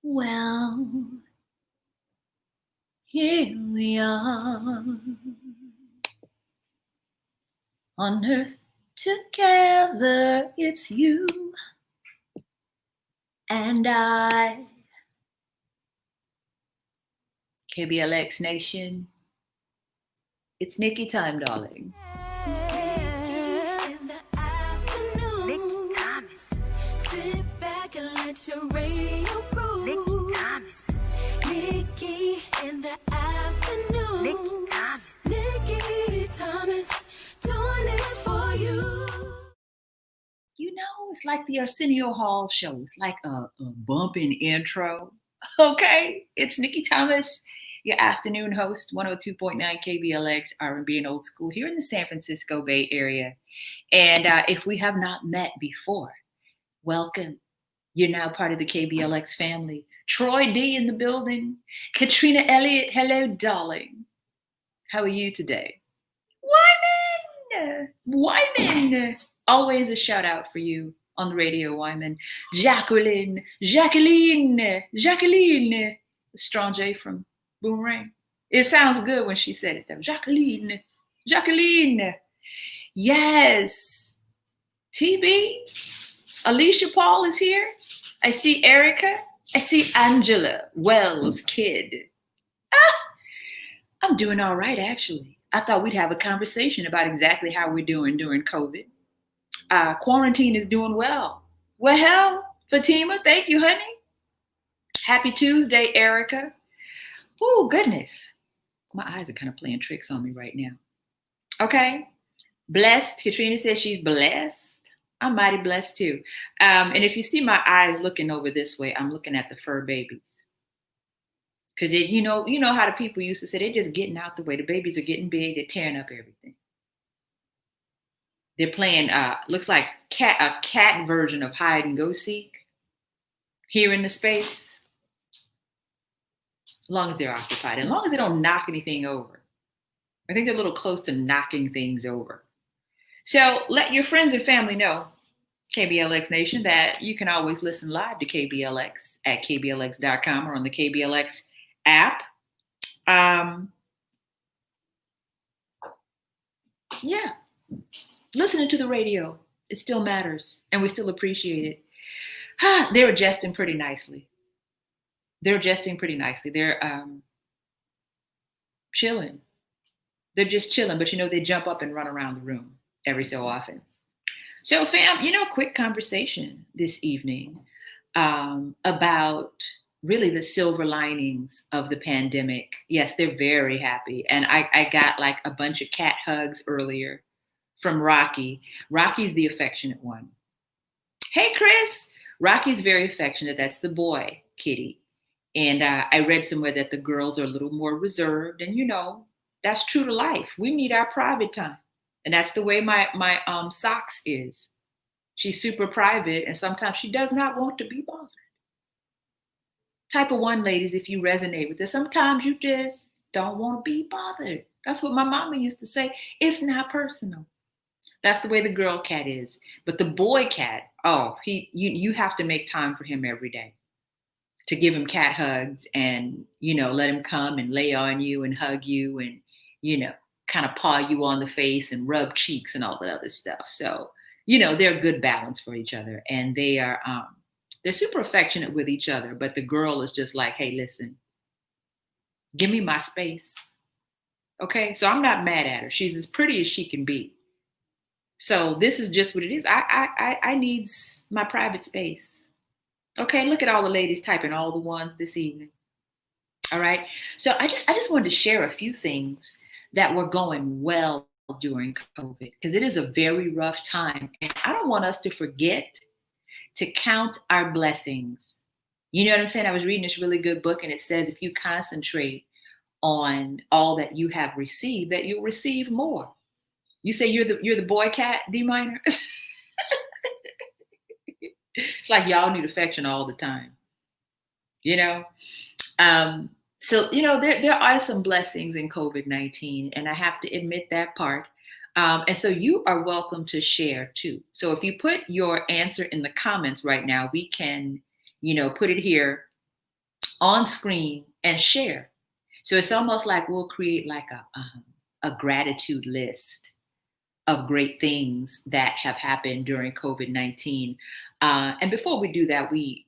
Well, here we are on earth together. It's you and I. KBLX Nation, it's Nikki time, darling. Nikki in the afternoon. Nikki Thomas. Sit back and let your radio cruise. Nikki Thomas. Nikki in the afternoon. Nikki Thomas. Nikki Thomas doing it for you. You know, it's like the Arsenio Hall show. It's like a bumping intro. Okay, it's Nikki Thomas, your afternoon host, 102.9 KBLX R&B and Old School here in the San Francisco Bay Area. And if we have not met before, welcome. You're now part of the KBLX family. Troy D in the building. Katrina Elliott, hello, darling. How are you today? Wyman. Always a shout out for you on the radio, Wyman. Jacqueline. Strong J from Boomerang. It sounds good when she said it though. Jacqueline. Yes. TB. Alicia Paul is here. I see Erica. I see Angela Wells Kid. I'm doing all right, actually. I thought we'd have a conversation about exactly how we're doing during COVID. Quarantine is doing well. Well, hell, Fatima, thank you, honey. Happy Tuesday, Erica. Oh, goodness. My eyes are kind of playing tricks on me right now. Okay. Blessed. Katrina says she's blessed. I'm mighty blessed too. And if you see my eyes looking over this way, I'm looking at the fur babies. Because you know how the people used to say, they're just getting out the way. The babies are getting big. They're tearing up everything. They're playing, looks like a cat version of hide and go seek here in the space. As long as they're occupied, as long as they don't knock anything over. I think they're a little close to knocking things over. So let your friends and family know, KBLX Nation, that you can always listen live to KBLX at kblx.com or on the KBLX app. Yeah. Listening to the radio, it still matters, and we still appreciate it. They're adjusting pretty nicely. They're chilling. They're just chilling, but they jump up and run around the room every so often. So, fam, quick conversation this evening about really the silver linings of the pandemic. Yes, they're very happy. And I got like a bunch of cat hugs earlier from Rocky. Rocky's the affectionate one. Hey, Chris. Rocky's very affectionate. That's the boy, kitty. And I read somewhere that the girls are a little more reserved. And, that's true to life. We need our private time. And that's the way my Socks is. She's super private. And sometimes she does not want to be bothered. Type of one, ladies, if you resonate with this. Sometimes you just don't want to be bothered. That's what my mama used to say. It's not personal. That's the way the girl cat is. But the boy cat, you have to make time for him every day to give him cat hugs and, let him come and lay on you and hug you and, kind of paw you on the face and rub cheeks and all that other stuff. So, they're a good balance for each other. And they're super affectionate with each other. But the girl is just like, hey, listen, give me my space. Okay. So I'm not mad at her. She's as pretty as she can be. So this is just what it is. I need my private space. Okay, look at all the ladies typing all the ones this evening. All right. So I just wanted to share a few things that were going well during COVID because it is a very rough time. And I don't want us to forget to count our blessings. You know what I'm saying? I was reading this really good book and it says if you concentrate on all that you have received, that you'll receive more. You say you're the boy cat, D minor? It's like y'all need affection all the time. So, there are some blessings in COVID-19, and I have to admit that part. And so you are welcome to share too. So if you put your answer in the comments right now, we can, put it here on screen and share. So it's almost like we'll create like a gratitude list of great things that have happened during COVID-19. And before we do that, we,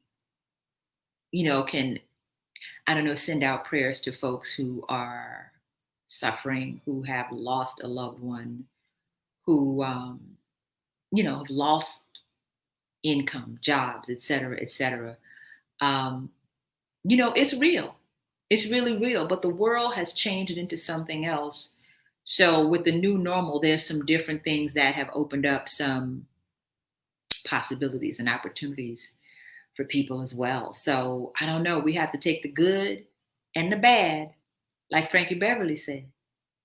can, I don't know, send out prayers to folks who are suffering, who have lost a loved one, who, have lost income, jobs, et cetera, et cetera. It's real. It's really real, but the world has changed it into something else. So with the new normal, there's some different things that have opened up some possibilities and opportunities for people as well. So I don't know. We have to take the good and the bad, like Frankie Beverly said,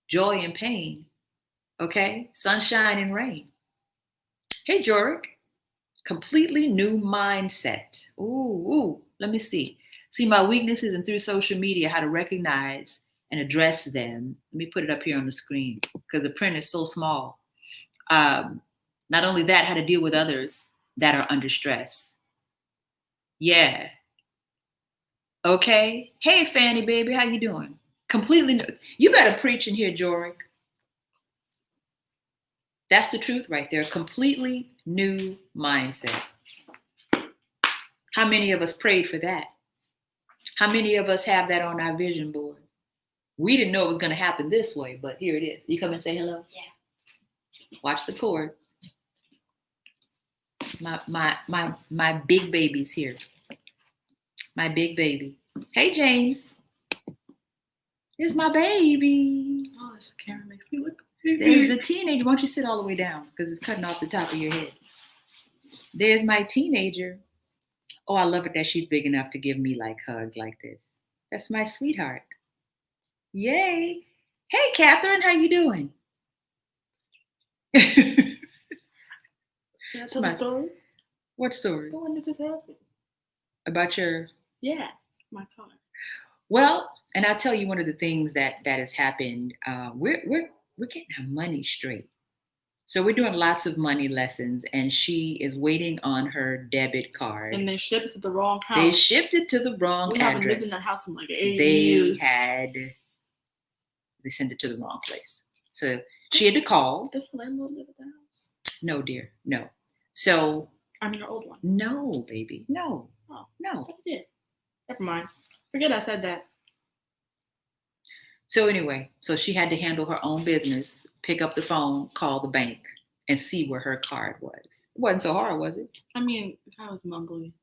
joy and pain. Okay, sunshine and rain. Hey, Jorik, completely new mindset. Ooh, let me see. See my weaknesses and through social media, how to recognize and address them. Let me put it up here on the screen because the print is so small. Not only that, how to deal with others that are under stress. Yeah. Okay. Hey, Fanny, baby, how you doing? Completely new. You better preach in here, Jorik. That's the truth right there. Completely new mindset. How many of us prayed for that? How many of us have that on our vision board? We didn't know it was going to happen this way, but here it is. You come and say hello? Yeah. Watch the cord. My big baby's here. My big baby. Hey, James. Here's my baby. Oh, this camera makes me look There's crazy. the teenager. Why don't you sit all the way down? Because it's cutting off the top of your head. There's my teenager. Oh, I love it that she's big enough to give me like hugs like this. That's my sweetheart. Yay. Hey, Catherine, how you doing? Can I tell my- the story? What story? The one that just happened. About your... Yeah, my car. Well, and I'll tell you one of the things that has happened. We're getting our money straight. So we're doing lots of money lessons, and she is waiting on her debit card. And they shipped it to the wrong house. They shipped it to the wrong We address. haven't lived in that house in like 8 years. They sent it to the wrong place. So she had to call. Does the landlord live at the house? No, dear, no. So I mean, your old one. no, baby, no, Oh, no. I did. Never mind. Forget I said that. So anyway, so she had to handle her own business, pick up the phone, call the bank, and see where her card was. It wasn't so hard, was it? I mean, the guy was mumbling.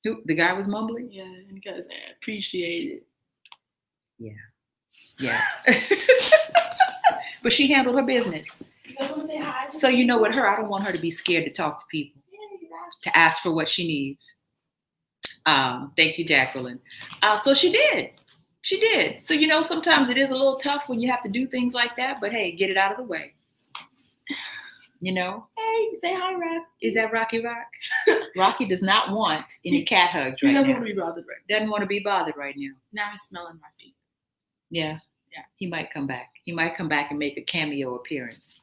Who, the guy was mumbling? Yeah, and because I appreciate it. Yeah. But she handled her business. You guys want to say hi? So with her, I don't want her to be scared to talk to people, to ask for what she needs. Thank you, Jacqueline. So she did. She did. So, sometimes it is a little tough when you have to do things like that, but hey, get it out of the way. Hey, say hi, Rock. Is that Rocky Rock? Rocky does not want any cat hugs He right doesn't now. want to be bothered right Doesn't want to be bothered right now. now. He's smelling my feet. Yeah. He might come back. He might come back and make a cameo appearance.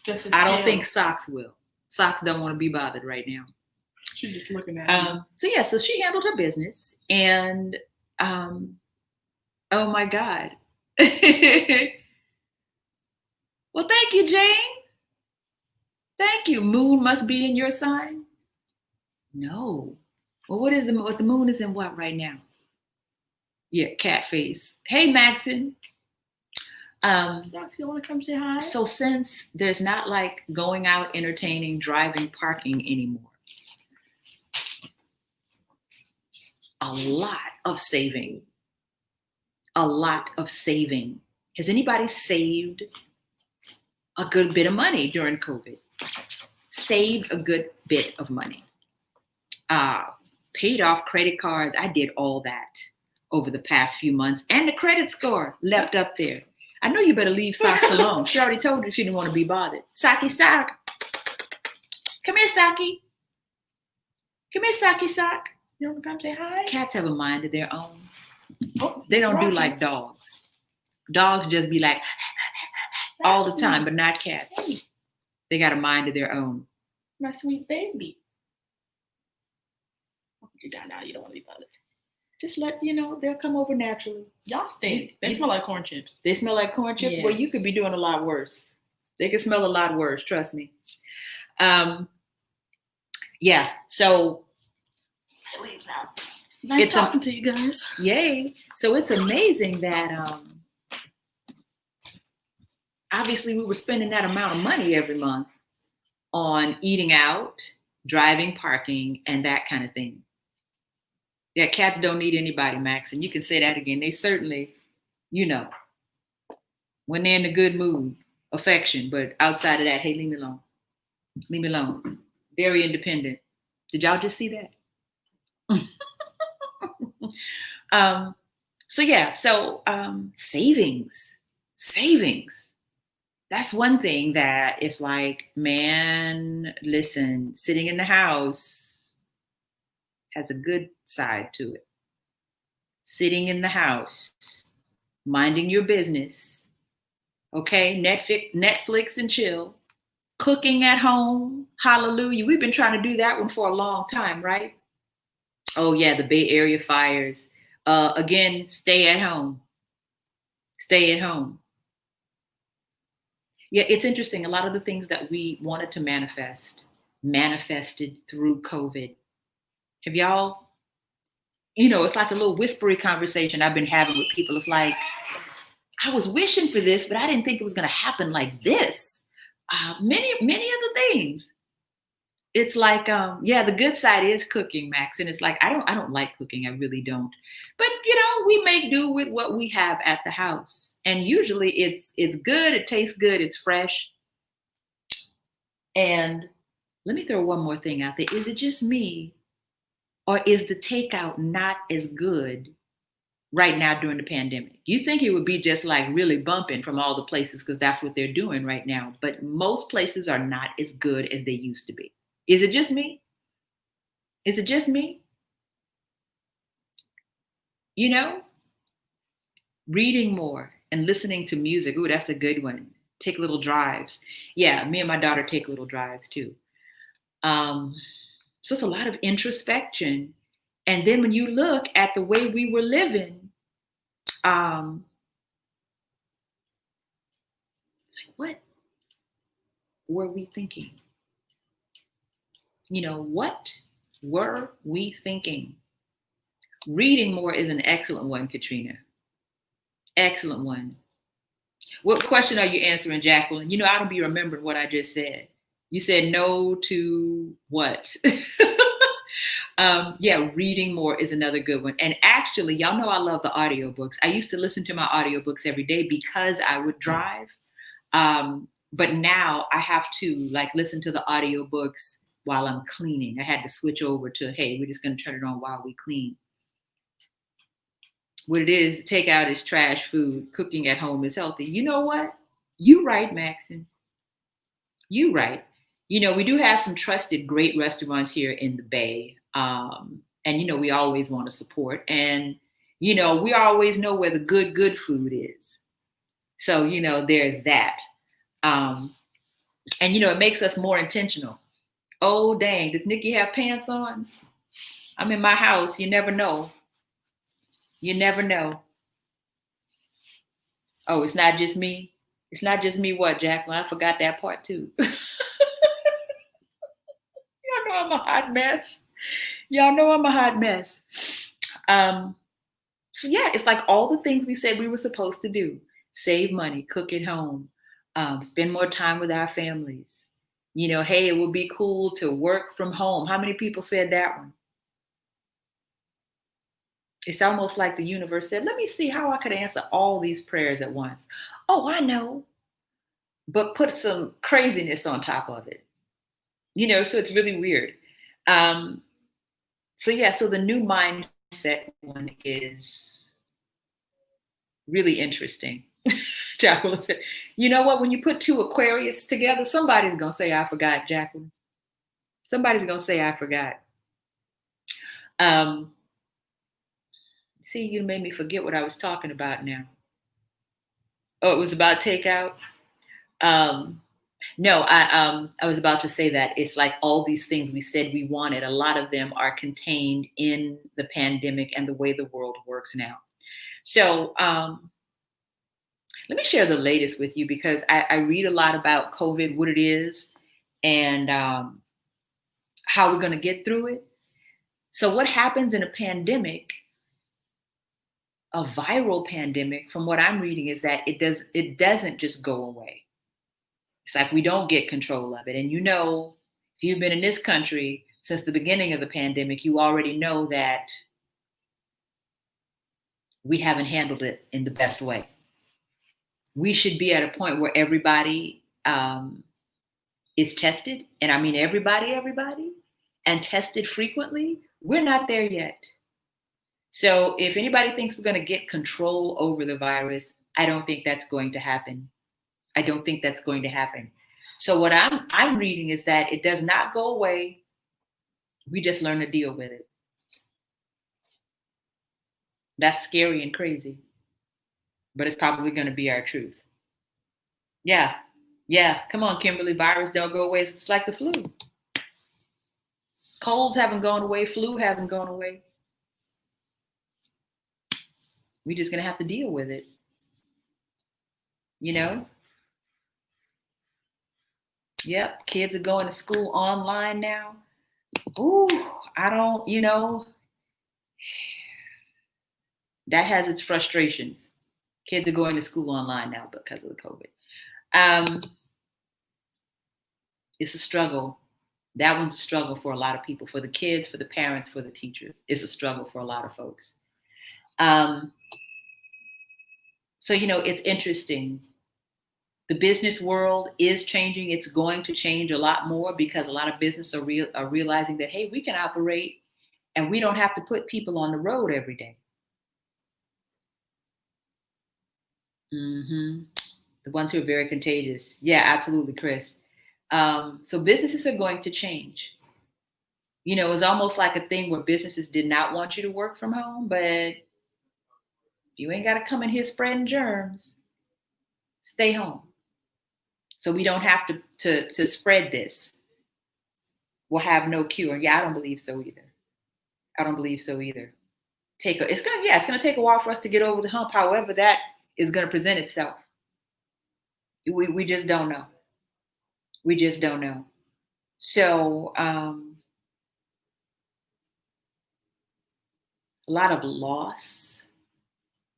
Just his I don't tail. think Socks will. Socks don't want to be bothered right now. She's just looking at him. So she handled her business, and oh my God. Well, thank you, Jane. Thank you. Moon must be in your sign. No. Well, what the moon is in what right now? Yeah, cat face. Hey, Maxon. Socks, you want to come say hi? So since there's not like going out, entertaining, driving, parking anymore, a lot of saving. Has anybody saved a good bit of money during COVID? Saved a good bit of money. Paid off credit cards. I did all that over the past few months. And the credit score leapt up there. I know you better leave Socks alone. She already told you she didn't want to be bothered. Saki Sock. Come here, Saki. Come here, Saki Sock. You want to come say hi? Cats have a mind of their own. Oh, They don't do Rocky. like dogs. Dogs just be like all the time, but not cats. Hey, They got a mind of their own. my sweet baby. I'll put you down now. You don't want to be bothered. Just let they'll come over naturally. Y'all stink. They smell like corn chips. They smell like corn chips. Yes. Well, you could be doing a lot worse. They could smell a lot worse. Trust me. Yeah. So I leave now. Nice talking to you guys. Yay. So it's amazing that obviously we were spending that amount of money every month on eating out, driving, parking, and that kind of thing. Yeah, cats don't need anybody, Max. And you can say that again. They certainly, when they're in a good mood, affection. But outside of that, hey, leave me alone. Leave me alone. Very independent. Did y'all just see that? So savings. That's one thing that it's like, man, listen, sitting in the house has a good side to it. Sitting in the house, minding your business, okay, Netflix and chill, cooking at home, hallelujah. We've been trying to do that one for a long time, right? Oh yeah, the Bay Area fires. Again, stay at home. Stay at home. Yeah, it's interesting. A lot of the things that we wanted to manifested through COVID. Have y'all, it's like a little whispery conversation I've been having with people. It's like, I was wishing for this, but I didn't think it was going to happen like this. Many of the things. It's like, the good side is cooking, Max. And it's like, I don't like cooking. I really don't. But, we make do with what we have at the house. And usually it's good. It tastes good. It's fresh. And let me throw one more thing out there. Is it just me? Or is the takeout not as good right now during the pandemic? You think it would be just like really bumping from all the places because that's what they're doing right now. But most places are not as good as they used to be. Is it just me? Is it just me? Reading more and listening to music. Ooh, that's a good one. Take little drives. Yeah, me and my daughter take little drives too. So it's a lot of introspection. And then when you look at the way we were living, what were we thinking? What were we thinking? Reading more is an excellent one, Katrina. Excellent one. What question are you answering, Jacqueline? I don't be remembering what I just said. You said no to what? Reading more is another good one. And actually, y'all know I love the audiobooks. I used to listen to my audiobooks every day because I would drive. But now I have to listen to the audiobooks while I'm cleaning. I had to switch over to, hey, we're just going to turn it on while we clean. What it is, takeout is trash food. Cooking at home is healthy. You know what? You right, Maxine. You right. We do have some trusted, great restaurants here in the Bay. And, we always want to support. And, we always know where the good food is. So, there's that. And, it makes us more intentional. Oh, dang. Does Nikki have pants on? I'm in my house. You never know. You never know. Oh, it's not just me. It's not just me. What, Jacqueline? I forgot that part too. Y'all know I'm a hot mess. So yeah, it's like all the things we said we were supposed to do. Save money, cook at home, spend more time with our families. Hey, it would be cool to work from home. How many people said that one? It's almost like the universe said, let me see how I could answer all these prayers at once. Oh, I know. But put some craziness on top of it. So it's really weird. So the new mindset one is really interesting. Jacqueline said, you know what? When you put two Aquarius together, somebody's going to say, I forgot, Jacqueline. Somebody's going to say, I forgot. See, you made me forget what I was talking about now. Oh, it was about takeout. No, I was about to say that it's like all these things we said we wanted, a lot of them are contained in the pandemic and the way the world works now. So let me share the latest with you because I read a lot about COVID, what it is, and how we're going to get through it. So, what happens in a pandemic, a viral pandemic, from what I'm reading, is that it doesn't just go away. It's like we don't get control of it. And if you've been in this country since the beginning of the pandemic, you already know that we haven't handled it in the best way. We should be at a point where everybody is tested, and I mean everybody, and tested frequently. We're not there yet. So if anybody thinks we're going to get control over the virus, I don't think that's going to happen. I don't think that's going to happen. So what I'm reading is that it does not go away. We just learn to deal with it. That's scary and crazy, but it's probably going to be our truth. Yeah. Yeah. Come on, Kimberly. Virus don't go away. It's like the flu. Colds haven't gone away. Flu hasn't gone away. We're just going to have to deal with it. You know? Yep. Kids are going to school online now. Ooh, I don't, that has its frustrations. Kids are going to school online now because of the COVID. It's a struggle. That one's a struggle for a lot of people, for the kids, for the parents, for the teachers. It's a struggle for a lot of folks. So, it's interesting. The business world is changing. It's going to change a lot more because a lot of businesses are realizing that, hey, we can operate and we don't have to put people on the road every day. Mm-hmm. The ones who are very contagious. Yeah, absolutely, Chris. So businesses are going to change. It's almost like a thing where businesses did not want you to work from home, but you ain't got to come in here spreading germs. Stay home. So we don't have to spread this. We'll have no cure. Yeah, I don't believe so either. I don't believe so either. It's gonna take a while for us to get over the hump. However, that is gonna present itself. We just don't know. We just don't know. So a lot of loss,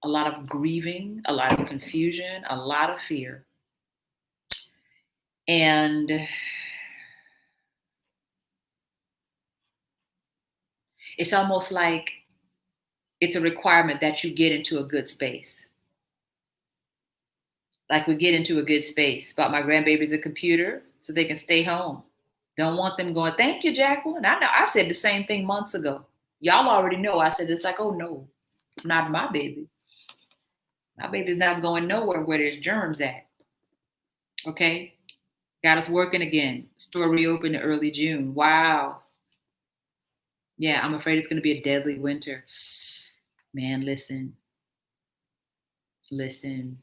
a lot of grieving, a lot of confusion, a lot of fear. And it's almost like it's a requirement that you get into a good space. Like we get into a good space. Bought my grandbabies a computer so they can stay home. Don't want them going, thank you, Jacqueline. I know I said the same thing months ago. Y'all already know. I said it's like, oh no, not my baby. My baby's not going nowhere where there's germs at. Okay. Got us working again. Store reopened in early June. Wow. Yeah, I'm afraid it's going to be a deadly winter. Man, listen. Listen.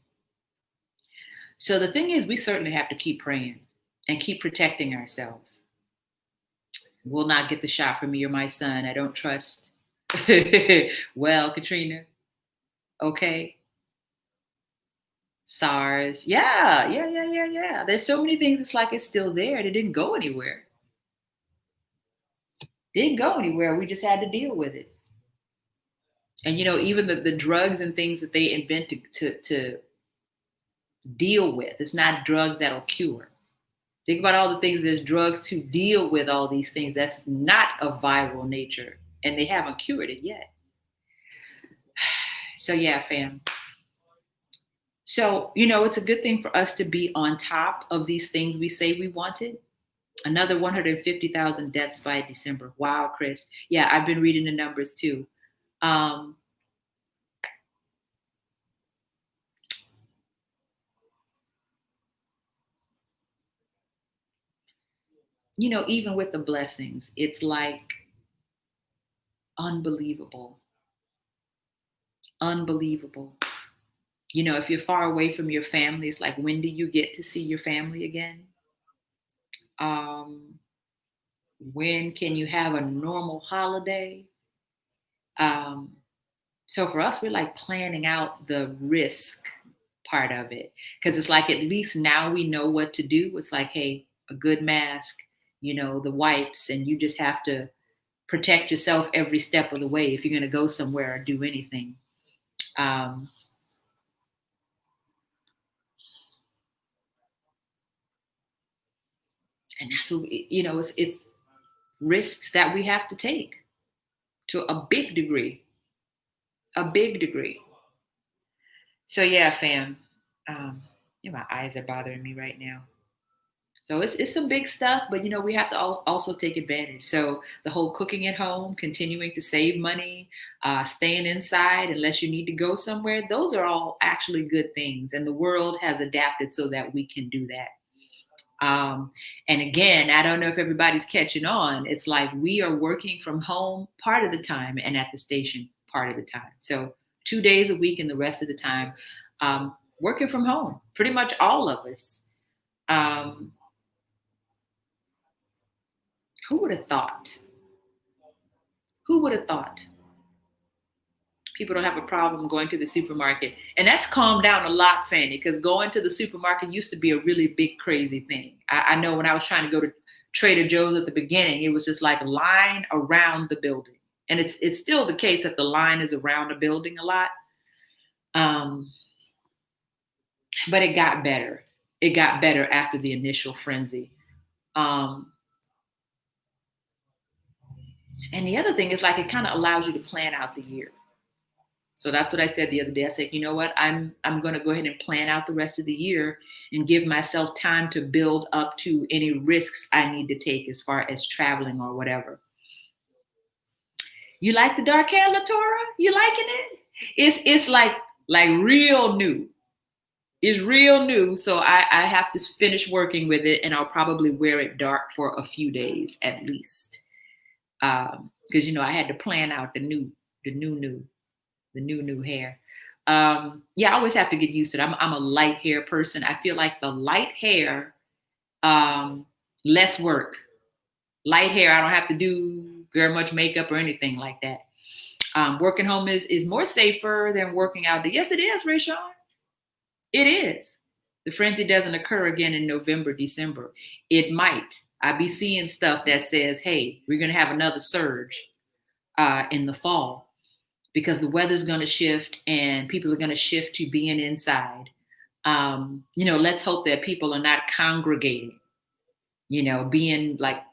So the thing is, we certainly have to keep praying and keep protecting ourselves. Will not get the shot from me or my son. I don't trust. Well, Katrina, okay. SARS. Yeah. There's so many things. It's like it's still there. It didn't go anywhere. Didn't go anywhere. We just had to deal with it. And even the drugs and things that they invent to deal with, it's not drugs that'll cure. Think about all the things there's drugs to deal with all these things that's not of viral nature, and they haven't cured it yet. So yeah, fam. So, it's a good thing for us to be on top of these things we say we wanted. Another 150,000 deaths by December. Wow, Chris. Yeah, I've been reading the numbers too. Even with the blessings, it's like unbelievable. Unbelievable. If you're far away from your family, it's like, when do you get to see your family again? When can you have a normal holiday? Um, so for us, we're like planning out the risk part of it because it's like at least now we know what to do. It's like, hey, a good mask, the wipes, and you just have to protect yourself every step of the way if you're going to go somewhere or do anything. Um, and that's what it's risks that we have to take to a big degree, a big degree. So yeah, fam. Um, my eyes are bothering me right now. So it's some big stuff, but we have to also take advantage. So the whole cooking at home, continuing to save money, staying inside unless you need to go somewhere, those are all actually good things. And the world has adapted so that we can do that. And again, I don't know if everybody's catching on. It's like we are working from home part of the time and at the station part of the time. So 2 days a week and the rest of the time working from home, pretty much all of us. Um, who would have thought? Who would have thought people don't have a problem going to the supermarket? And that's calmed down a lot, Fanny, because going to the supermarket used to be a really big, crazy thing. I know when I was trying to go to Trader Joe's at the beginning, it was just like a line around the building. And it's still the case that the line is around a building a lot. But it got better. It got better after the initial frenzy. Um, and the other thing is like it kind of allows you to plan out the year. So that's what I said the other day. I said, you know what? I'm going to go ahead and plan out the rest of the year and give myself time to build up to any risks I need to take as far as traveling or whatever. You like the dark hair, Latora? You liking it? It's like real new. It's real new. So I have to finish working with it, and I'll probably wear it dark for a few days at least. Because I had to plan out the new hair. Yeah, I always have to get used to it. I'm a light hair person. I feel like the light hair, less work. Light hair, I don't have to do very much makeup or anything like that. Working home is more safer than working out. Yes, it is, Rayshawn. It is. The frenzy doesn't occur again in November, December. It might. I be seeing stuff that says, hey, we're going to have another surge in the fall because the weather's going to shift and people are going to shift to being inside. Let's hope that people are not congregating, being like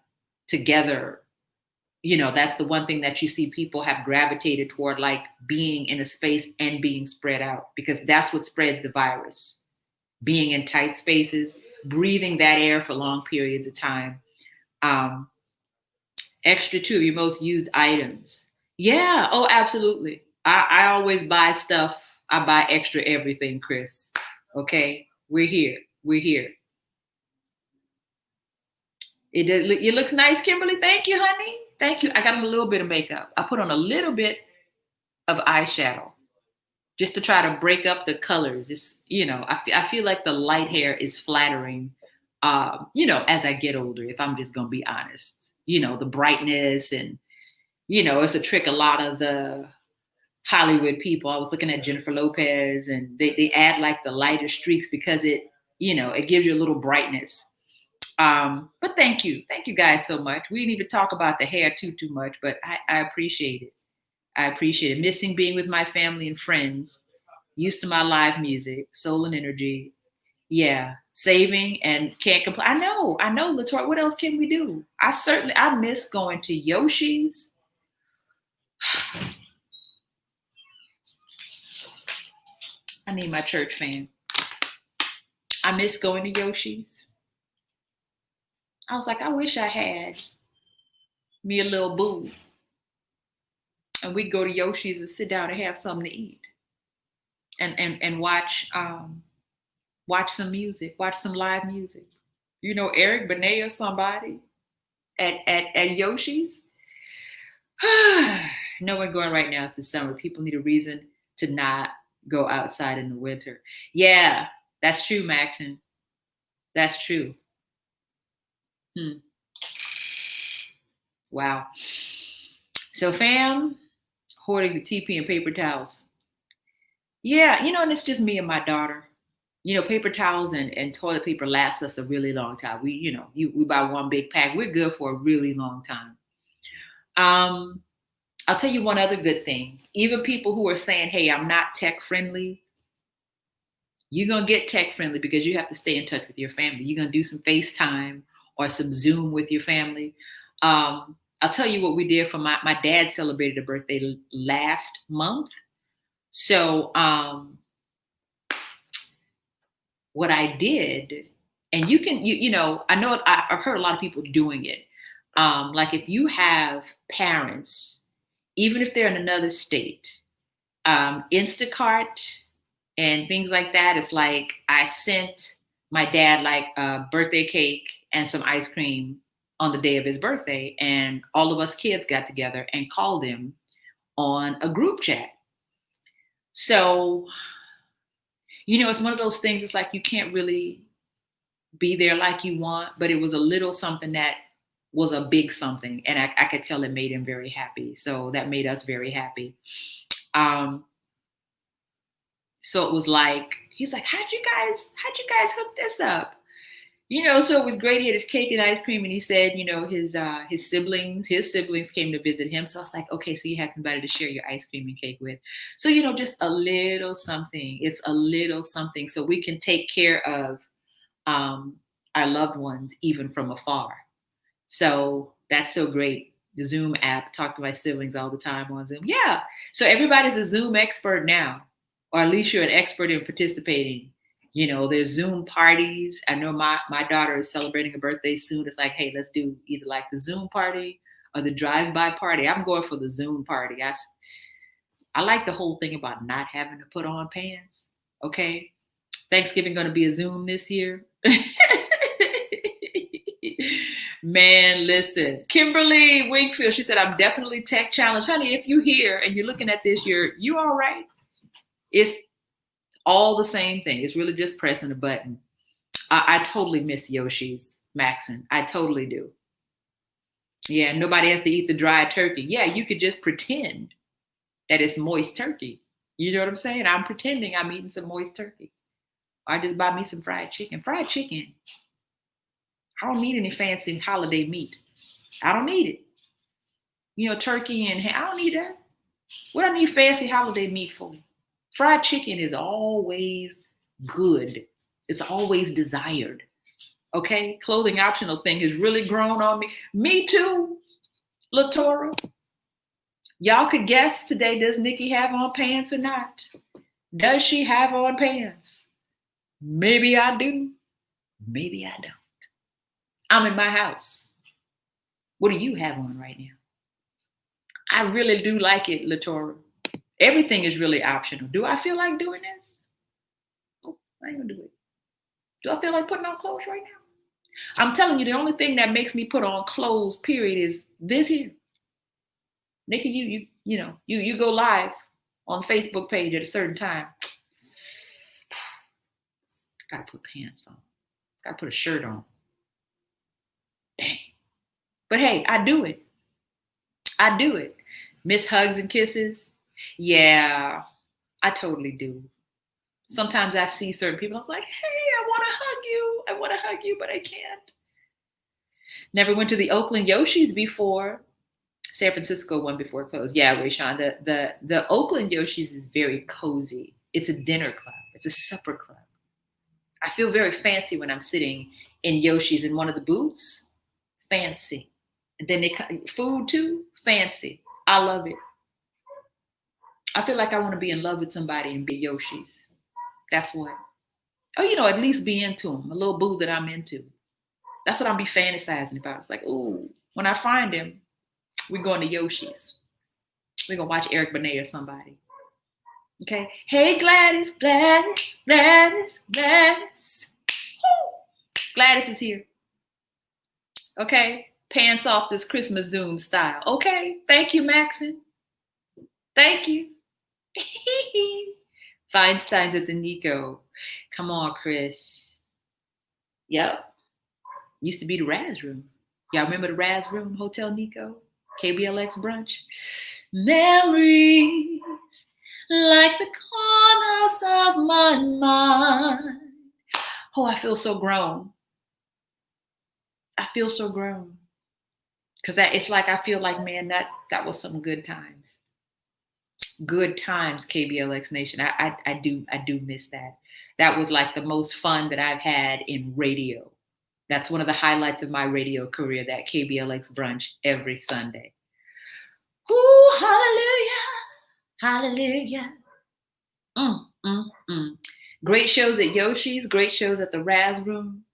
together. That's the one thing that you see people have gravitated toward, like being in a space and being spread out, because that's what spreads the virus. Being in tight spaces, breathing that air for long periods of time. Um, Extra two of your most used items. Yeah. Oh, absolutely. I always buy stuff. I buy extra everything, Chris. Okay. We're here. We're here. It looks nice, Kimberly. Thank you, honey. Thank you. I got on a little bit of makeup. I put on a little bit of eyeshadow just to try to break up the colors. It's, I feel like the light hair is flattering, as I get older, if I'm just going to be honest. The brightness and, it's a trick a lot of the Hollywood people. I was looking at Jennifer Lopez and they add like the lighter streaks because it gives you a little brightness. But thank you. Thank you guys so much. We didn't even talk about the hair too much, but I appreciate it. I appreciate it. Missing being with my family and friends, used to my live music, soul and energy. Yeah, saving and can't complain. I know, Latoya. What else can we do? I miss going to Yoshi's. I need my church fan. I miss going to Yoshi's. I was like, I wish I had me a little boo. And we'd go to Yoshi's and sit down and have something to eat. And watch some music, watch some live music. Eric Benet or somebody at Yoshi's. No one going right now. It's the summer. People need a reason to not go outside in the winter. Yeah, that's true, Maxon. That's true. Hmm. Wow. So, fam, hoarding the TP and paper towels. Yeah, and it's just me and my daughter. Paper towels and toilet paper lasts us a really long time. We buy one big pack. We're good for a really long time. Um, I'll tell you one other good thing. Even people who are saying, "Hey, I'm not tech friendly," you're gonna get tech friendly because you have to stay in touch with your family. You're gonna do some FaceTime or some Zoom with your family. I'll tell you what we did for my dad celebrated a birthday last month. So what I did, and you can, I know I've heard a lot of people doing it. Like if you have parents, even if they're in another state, Instacart and things like that. It's like I sent my dad like a birthday cake and some ice cream on the day of his birthday, and all of us kids got together and called him on a group chat. So, it's one of those things. It's like you can't really be there like you want, but it was a little something that was a big something, and I could tell it made him very happy. So that made us very happy. Um, so it was like he's like, how'd you guys hook this up? So it was great. He had his cake and ice cream, and he said, his siblings came to visit him. So I was like, okay, so you had somebody to share your ice cream and cake with. So just a little something. It's a little something, so we can take care of um, our loved ones even from afar. So that's so great. The Zoom app, talk to my siblings all the time on Zoom. Yeah. So everybody's a Zoom expert now, or at least you're an expert in participating. There's Zoom parties. I know my daughter is celebrating a birthday soon. It's like, hey, let's do either like the Zoom party or the drive-by party. I'm going for the Zoom party. I like the whole thing about not having to put on pants. Okay. Thanksgiving going to be a Zoom this year. Man, listen. Kimberly Wakefield, she said, I'm definitely tech challenged. Honey, if you here and you're looking at this, you all right. It's all the same thing. It's really just pressing a button. I totally miss Yoshi's, Maxon. I totally do. Yeah, nobody has to eat the dry turkey. Yeah, you could just pretend that it's moist turkey. You know what I'm saying? I'm pretending I'm eating some moist turkey. Or I just buy me some fried chicken. Fried chicken. I don't need any fancy holiday meat. I don't need it. Turkey and ham. I don't need that. What I need fancy holiday meat for? Fried chicken is always good. It's always desired. Okay? Clothing optional thing has really grown on me. Me too, Latora. Y'all could guess today, does Nikki have on pants or not? Does she have on pants? Maybe I do. Maybe I don't. I'm in my house. What do you have on right now? I really do like it, Latora. Everything is really optional. Do I feel like doing this? Oh, I ain't gonna do it. Do I feel like putting on clothes right now? I'm telling you, the only thing that makes me put on clothes, period, is this here. Nikki, you go live on Facebook page at a certain time. Gotta put pants on. Gotta put a shirt on. Dang. But hey, I do it. I do it. Miss hugs and kisses. Yeah, I totally do. Sometimes I see certain people, I'm like, hey, I want to hug you. I want to hug you, but I can't. Never went to the Oakland Yoshis before. San Francisco one before it closed. Yeah, Rayshawn, the Oakland Yoshis is very cozy. It's a dinner club. It's a supper club. I feel very fancy when I'm sitting in Yoshi's in one of the booths. Fancy. And then food too. Fancy. I love it. I feel like I want to be in love with somebody and be Yoshi's. That's what. Oh, at least be into him. A little boo that I'm into. That's what I'll be fantasizing about. It's like, ooh, when I find him, we're going to Yoshi's. We're going to watch Eric Benet or somebody. Okay. Hey, Gladys. Gladys. Woo! Gladys is here. Okay. Pants off this Christmas Zoom style. Okay. Thank you, Maxon. Thank you. Feinstein's at the Nico. Come on, Chris. Yep. Used to be the Raz Room. Y'all remember the Raz Room, Hotel Nico, KBLX brunch? Memories like the corners of my mind. Oh, I feel so grown. I feel so grown. Because it's like I feel like, man, that was some good times. Good times, KBLX Nation. I do miss that. That was like the most fun that I've had in radio. That's one of the highlights of my radio career, that KBLX brunch every Sunday. Ooh, hallelujah. Hallelujah. Great shows at Yoshi's, great shows at the Raz Room.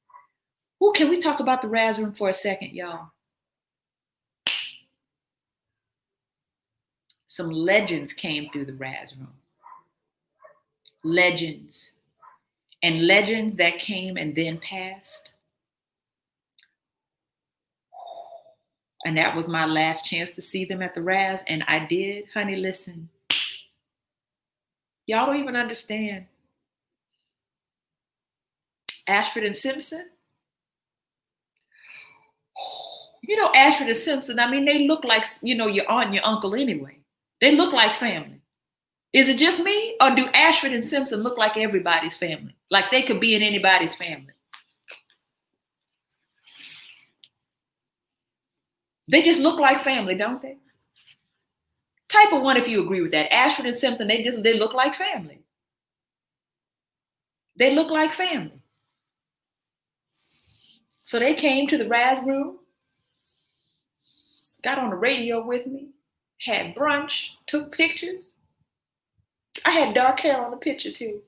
Ooh, can we talk about the Raz Room for a second, y'all? Some legends came through the Raz Room. Legends. And legends that came and then passed. And that was my last chance to see them at the Raz. And I did. Honey, listen. Y'all don't even understand. Ashford and Simpson. You know, Ashford and Simpson, I mean, they look like, your aunt and your uncle anyway. They look like family. Is it just me? Or do Ashford and Simpson look like everybody's family? Like they could be in anybody's family? They just look like family, don't they? Type of one if you agree with that. Ashford and Simpson, they look like family. They look like family. So they came to the Raz Room, got on the radio with me, had brunch, took pictures. I had dark hair on the picture too.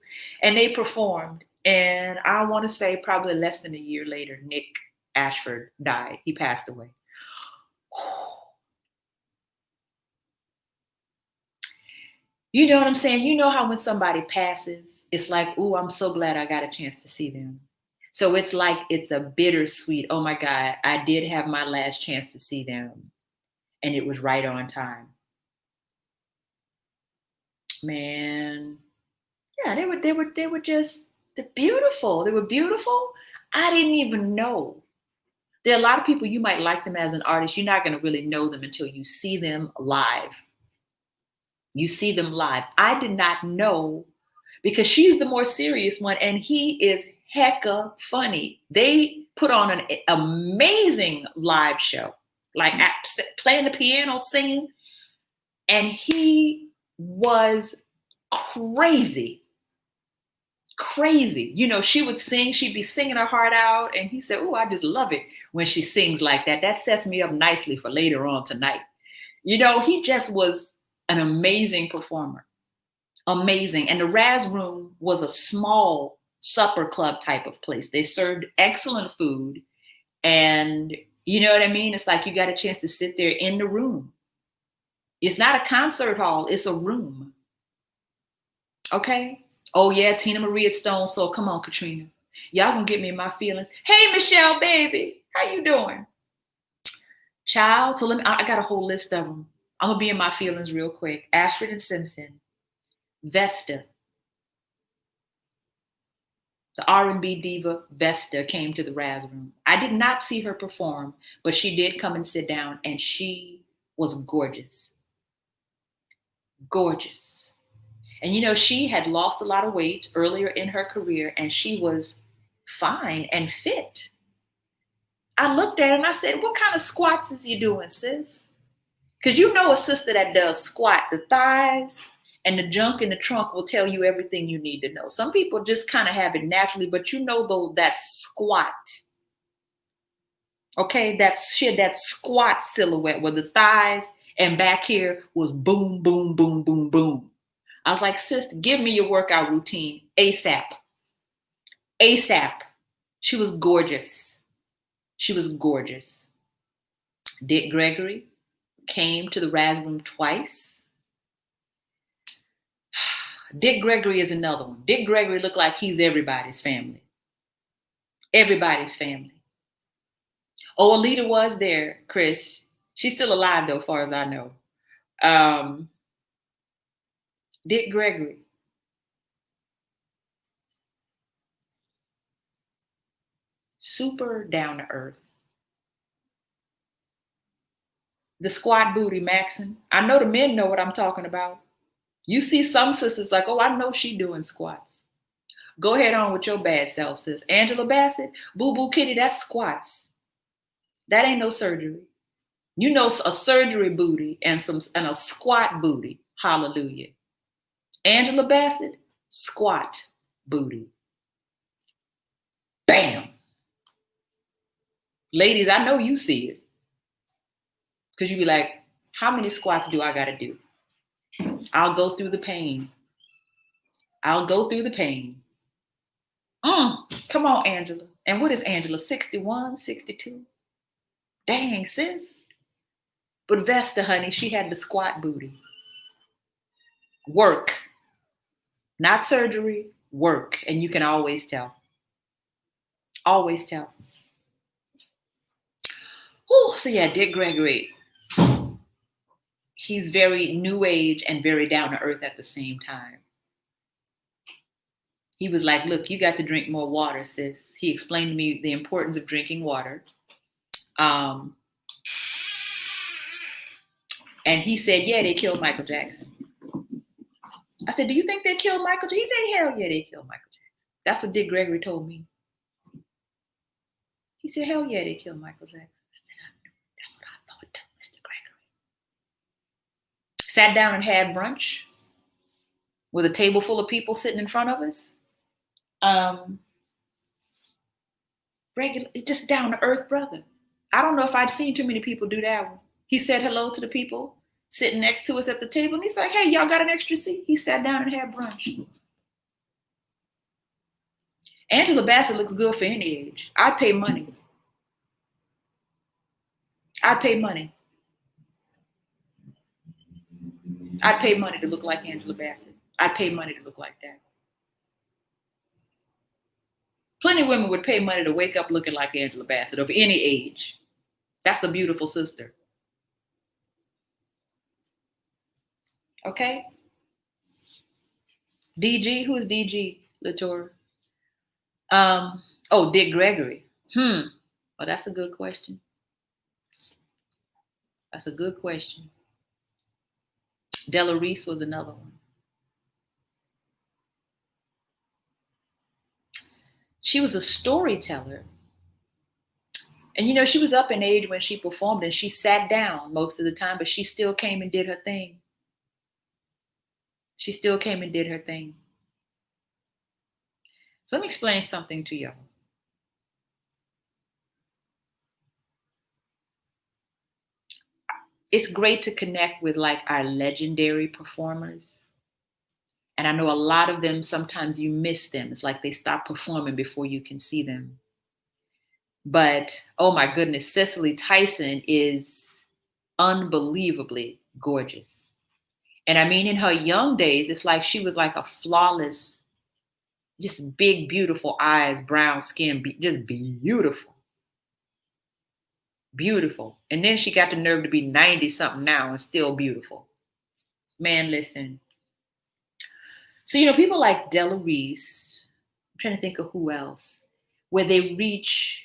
And they performed. And I want to say probably less than a year later, Nick Ashford died. He passed away. You know what I'm saying? You know how when somebody passes, it's like, ooh, I'm so glad I got a chance to see them. So it's like, it's a bittersweet, oh my God, I did have my last chance to see them. And it was right on time. Man, yeah, they were just beautiful. They were beautiful. I didn't even know. There are a lot of people, you might like them as an artist. You're not going to really know them until you see them live. You see them live. I did not know, because she's the more serious one and he is hecka funny. They put on an amazing live show, like playing the piano, singing, and he was crazy. You know, she would sing, she'd be singing her heart out, and he said, oh, I just love it when she sings like that. That sets me up nicely for later on tonight. You know, he just was an amazing performer. Amazing. And the Raz Room was a small supper club type of place. They served excellent food. And you know what I mean? It's like you got a chance to sit there in the room. It's not a concert hall, it's a room. Okay? Oh yeah, Tina Marie at Stone Soul. Come on, Katrina. Y'all gonna get me in my feelings. Hey, Michelle, baby. How you doing? Child, so I got a whole list of them. I'm gonna be in my feelings real quick. Ashford and Simpson. Vesta. The R&B diva Vesta came to the Raz Room. I did not see her perform, but she did come and sit down, and she was gorgeous. Gorgeous. And you know, she had lost a lot of weight earlier in her career, and she was fine and fit. I looked at her and I said, what kind of squats is you doing, sis? Because you know a sister that does squat, the thighs and the junk in the trunk will tell you everything you need to know. Some people just kind of have it naturally, but you know, though, that squat. Okay, that squat silhouette where the thighs and back here was boom, boom, boom, boom, boom. I was like, sister, give me your workout routine ASAP. ASAP. She was gorgeous. She was gorgeous. Dick Gregory came to the Raz Room twice. Dick Gregory is another one. Dick Gregory looked like he's everybody's family. Everybody's family. Oh, Alita was there, Chris. She's still alive, though, as far as I know. Dick Gregory. super down to earth. The squat booty maxim. I know the men know what I'm talking about. You see some sisters like, oh, I know she doing squats. Go ahead on with your bad self, sis. Angela Bassett, Boo Boo Kitty, that's squats. That ain't no surgery. You know a surgery booty and a squat booty. Hallelujah. Angela Bassett, squat booty. Bam. Ladies, I know you see it. Because you be like, how many squats do I got to do? I'll go through the pain. I'll go through the pain. Come on, Angela. And what is Angela? 61, 62? Dang, sis. But Vesta, honey, she had the squat booty. Work. Not surgery, work. And you can always tell. Always tell. Whew, so yeah, Dick Gregory. He's very new age and very down to earth at the same time. He was like, look, you got to drink more water, sis. He explained to me the importance of drinking water. And he said, yeah, they killed Michael Jackson. I said, do you think they killed Michael Jackson? He said, hell yeah, they killed Michael Jackson. That's what Dick Gregory told me. He said, hell yeah, they killed Michael Jackson. I said, I knew. That's what I thought, Mr. Gregory. Sat down and had brunch with a table full of people sitting in front of us. Regular, just down to earth brother. I don't know if I'd seen too many people do that one. He said hello to the people sitting next to us at the table. And he's like, hey, y'all got an extra seat? He sat down and had brunch. Angela Bassett looks good for any age. I'd pay money. I'd pay money. I'd pay money to look like Angela Bassett. I'd pay money to look like that. Plenty of women would pay money to wake up looking like Angela Bassett of any age. That's a beautiful sister. Okay? DG, who is DG, Latour? Dick Gregory. Oh, that's a good question. That's a good question. Della Reese was another one. She was a storyteller. And, you know, she was up in age when she performed and she sat down most of the time, but she still came and did her thing. She still came and did her thing. So let me explain something to y'all. It's great to connect with like our legendary performers. And I know a lot of them, sometimes you miss them. It's like they stop performing before you can see them. But, oh my goodness, Cicely Tyson is unbelievably gorgeous. And I mean, in her young days, it's like she was like a flawless, just big, beautiful eyes, brown skin, just beautiful. Beautiful. And then she got the nerve to be 90 something now and still beautiful. Man, listen. So, you know, people like Della Reese, I'm trying to think of who else, where they reach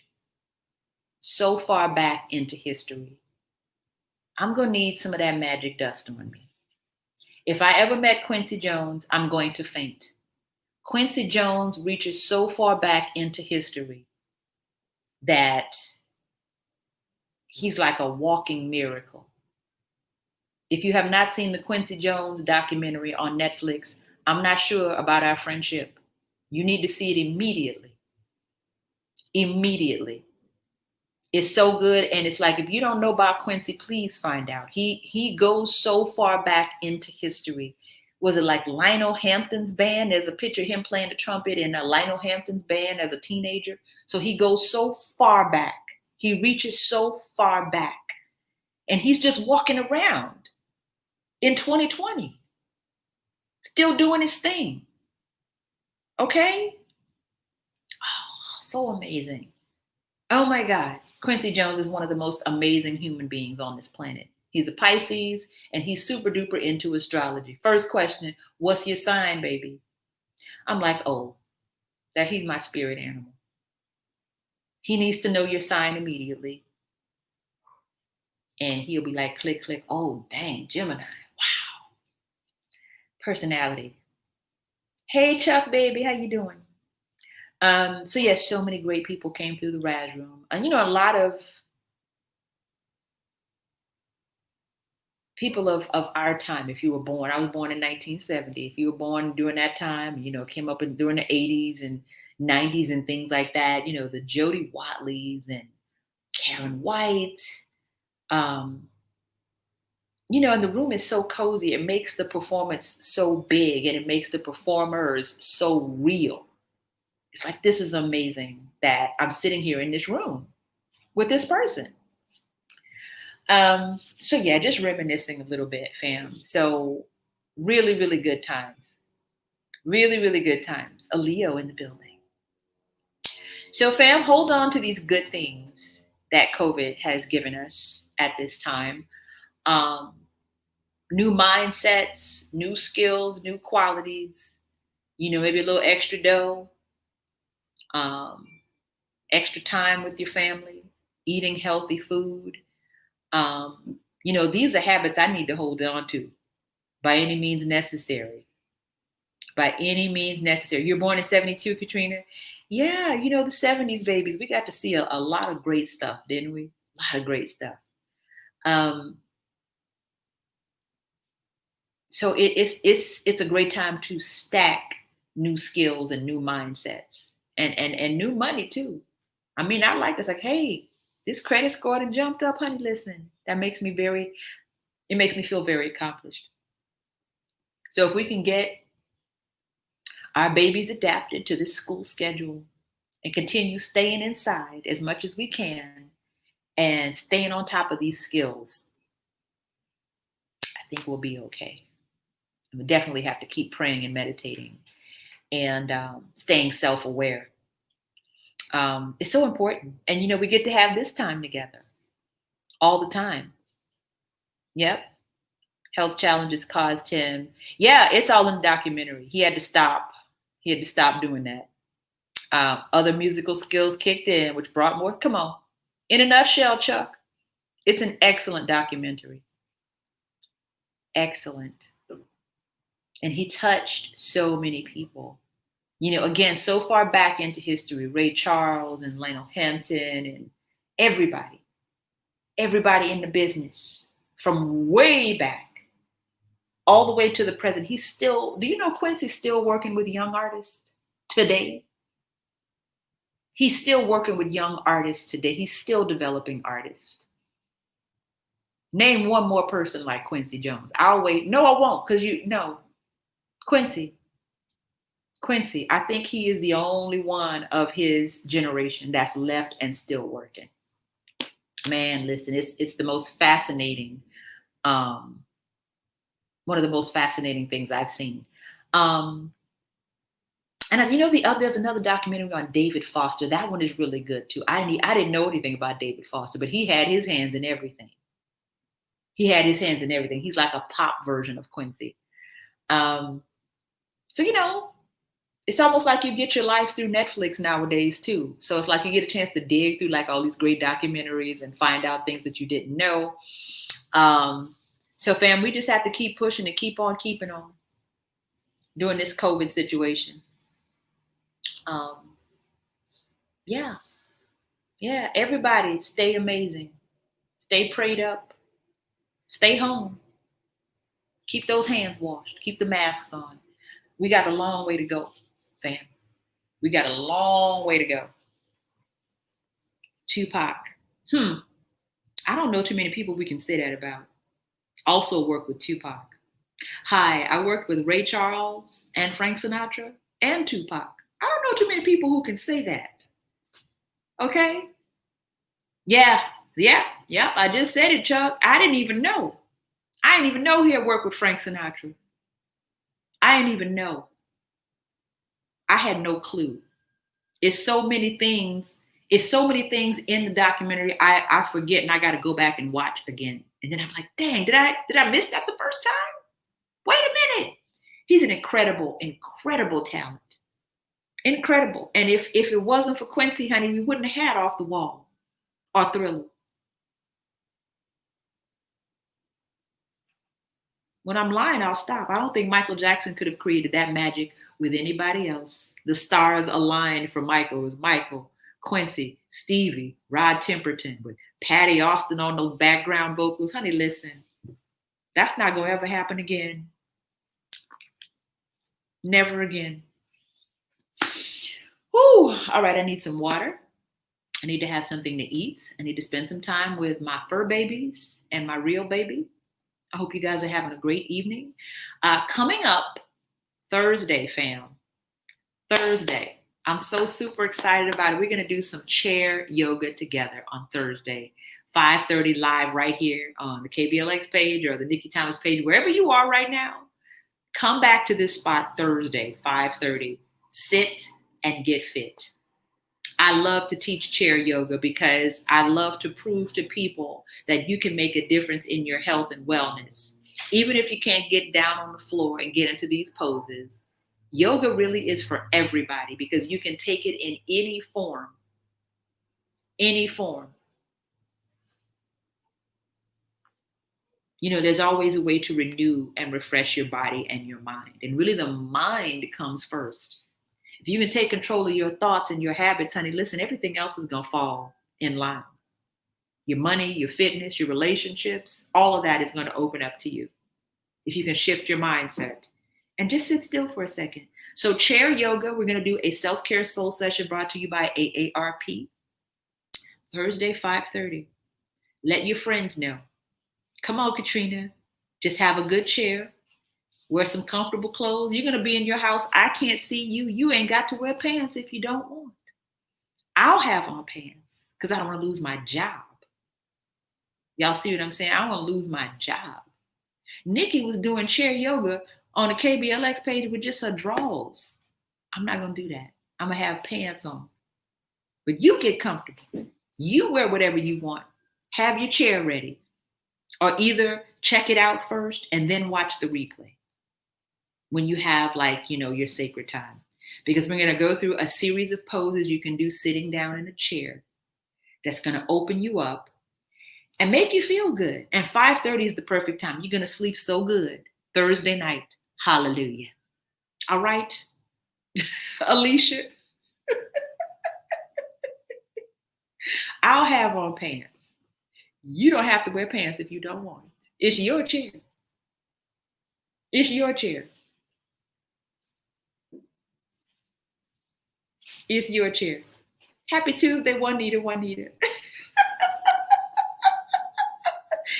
so far back into history. I'm going to need some of that magic dust on me. If I ever met Quincy Jones, I'm going to faint. Quincy Jones reaches so far back into history that he's like a walking miracle. If you have not seen the Quincy Jones documentary on Netflix, I'm not sure about our friendship. You need to see it immediately. Immediately. It's so good. And it's like, if you don't know about Quincy, please find out. He goes so far back into history. Was it like Lionel Hampton's band? There's a picture of him playing the trumpet in a Lionel Hampton's band as a teenager. So he goes so far back. He reaches so far back. And he's just walking around in 2020. Still doing his thing. Okay? Oh, so amazing. Oh my God. Quincy Jones is one of the most amazing human beings on this planet. He's a Pisces and he's super duper into astrology. First question, what's your sign, baby? I'm like, oh, that he's my spirit animal. He needs to know your sign immediately. And he'll be like, click, click. Oh, dang, Gemini. Wow. Personality. Hey, Chuck, baby, how you doing? So yes, so many great people came through the Raz room. And a lot of people of our time, if you were born, I was born in 1970. If you were born during that time, came up during the 80s and 90s and things like that, the Jody Watleys and Karen White, and the room is so cozy. It makes the performance so big and it makes the performers so real. It's like, this is amazing that I'm sitting here in this room with this person. So yeah, just reminiscing a little bit, fam. So really, really good times. Really, really good times. A Leo in the building. So fam, hold on to these good things that COVID has given us at this time. New mindsets, new skills, new qualities, maybe a little extra dough, um, extra time with your family, eating healthy food. These are habits I need to hold on to by any means necessary. By any means necessary. You're born in 72, Katrina? Yeah, the 70s babies, we got to see a lot of great stuff, didn't we? A lot of great stuff. So it's a great time to stack new skills and new mindsets and new money too. I mean, I like this. Like, hey, this credit score done jumped up, honey. Listen, it makes me feel very accomplished. So if we can get our babies adapted to this school schedule and continue staying inside as much as we can and staying on top of these skills, I think we'll be okay. We definitely have to keep praying and meditating and staying self-aware. It's so important. And, we get to have this time together all the time. Yep. Health challenges caused him. Yeah, it's all in the documentary. He had to stop. He had to stop doing that. Other musical skills kicked in, which brought more. Come on. In a nutshell, Chuck, it's an excellent documentary. Excellent. And he touched so many people. Again, so far back into history, Ray Charles and Lionel Hampton and everybody in the business from way back all the way to the present. He's still, do you know Quincy's still working with young artists today? He's still working with young artists today. He's still developing artists. Name one more person like Quincy Jones. I'll wait. No, I won't, because Quincy, I think he is the only one of his generation that's left and still working. Man, listen, it's the most fascinating, one of the most fascinating things I've seen. And there's another documentary on David Foster. That one is really good too. I didn't know anything about David Foster, but he had his hands in everything. He's like a pop version of Quincy. So it's almost like you get your life through Netflix nowadays too. So it's like you get a chance to dig through like all these great documentaries and find out things that you didn't know. So fam, we just have to keep pushing and keep on keeping on during this COVID situation. Yeah. Everybody stay amazing. Stay prayed up. Stay home. Keep those hands washed. Keep the masks on. We got a long way to go, fam. We got a long way to go. Tupac. I don't know too many people we can say that about. Also work with Tupac. Hi, I worked with Ray Charles and Frank Sinatra and Tupac. I don't know too many people who can say that. Okay? Yeah. I just said it, Chuck. I didn't even know he had worked with Frank Sinatra. I didn't even know. I had no clue. It's so many things in the documentary I forget, and I got to go back and watch again. And then I'm like, dang, did I miss that the first time? Wait a minute. He's an incredible, incredible talent. Incredible. And if it wasn't for Quincy, honey, we wouldn't have had Off the Wall or Thriller. When I'm lying, I'll stop. I don't think Michael Jackson could have created that magic with anybody else. The stars aligned for Michael. It was Michael, Quincy, Stevie, Rod Temperton, with Patty Austin on those background vocals. Honey, listen, that's not going to ever happen again. Never again. Whew. All right, I need some water. I need to have something to eat. I need to spend some time with my fur babies and my real baby. I hope you guys are having a great evening. Coming up Thursday, fam. Thursday. I'm so super excited about it. We're going to do some chair yoga together on Thursday, 5:30 live right here on the KBLX page or the Nikki Thomas page, wherever you are right now. Come back to this spot Thursday, 5:30. Sit and get fit. I love to teach chair yoga because I love to prove to people that you can make a difference in your health and wellness. Even if you can't get down on the floor and get into these poses, yoga really is for everybody because you can take it in any form. Any form. You know, there's always a way to renew and refresh your body and your mind. And really the mind comes first. If you can take control of your thoughts and your habits, honey, listen, everything else is going to fall in line. Your money, your fitness, your relationships, all of that is going to open up to you. If you can shift your mindset and just sit still for a second. So chair yoga, we're going to do a self-care soul session brought to you by AARP. Thursday, 5:30. Let your friends know. Come on, Katrina. Just have a good chair. Wear some comfortable clothes. You're going to be in your house. I can't see you. You ain't got to wear pants if you don't want. I'll have on pants because I don't want to lose my job. Y'all see what I'm saying? I don't want to lose my job. Nikki was doing chair yoga on the KBLX page with just her drawers. I'm not going to do that. I'm going to have pants on. But you get comfortable. You wear whatever you want. Have your chair ready. Or either check it out first and then watch the replay when you have your sacred time. Because we're going to go through a series of poses you can do sitting down in a chair that's going to open you up and make you feel good. And 5:30 is the perfect time. You're going to sleep so good Thursday night. Hallelujah. All right, Alicia. I'll have on pants. You don't have to wear pants if you don't want it. It's your chair. It's your chair. It's your chair. Happy Tuesday, Juanita.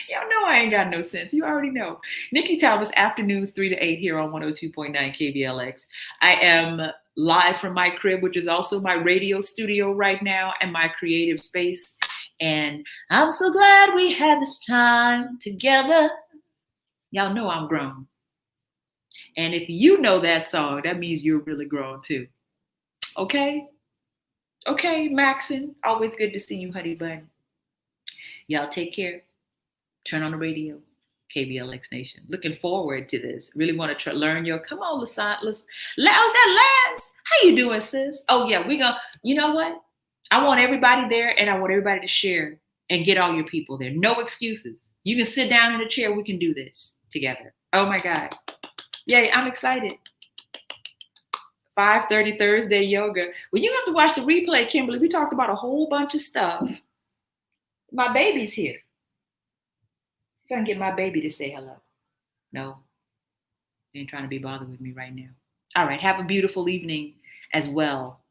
Y'all know I ain't got no sense. You already know. Nikki Thomas, afternoons 3 to 8 here on 102.9 KBLX. I am live from my crib, which is also my radio studio right now and my creative space. And I'm so glad we had this time together. Y'all know I'm grown. And if you know that song, that means you're really grown too. Okay? Okay, Maxon. Always good to see you, honey bun. Y'all take care. Turn on the radio. KBLX Nation. Looking forward to this. Really want to learn your. Come on, Lasant. How's that, Laz? How you doing, sis? Oh yeah, we gonna. You know what? I want everybody there, and I want everybody to share and get all your people there. No excuses. You can sit down in a chair. We can do this together. Oh my God. Yay! I'm excited. 5:30 Thursday yoga. Well, you have to watch the replay, Kimberly. We talked about a whole bunch of stuff. My baby's here. I can get my baby to say hello. No, they ain't trying to be bothered with me right now. All right, have a beautiful evening as well,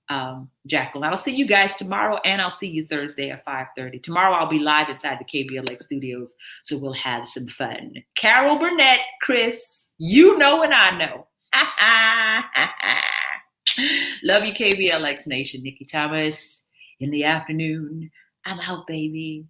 Jacqueline. I'll see you guys tomorrow, and I'll see you Thursday at 5:30. Tomorrow I'll be live inside the KBLX studios, so we'll have some fun. Carol Burnett, Chris, you know and I know. Love you, KBLX Nation. Nikki Thomas, in the afternoon. I'm out, baby.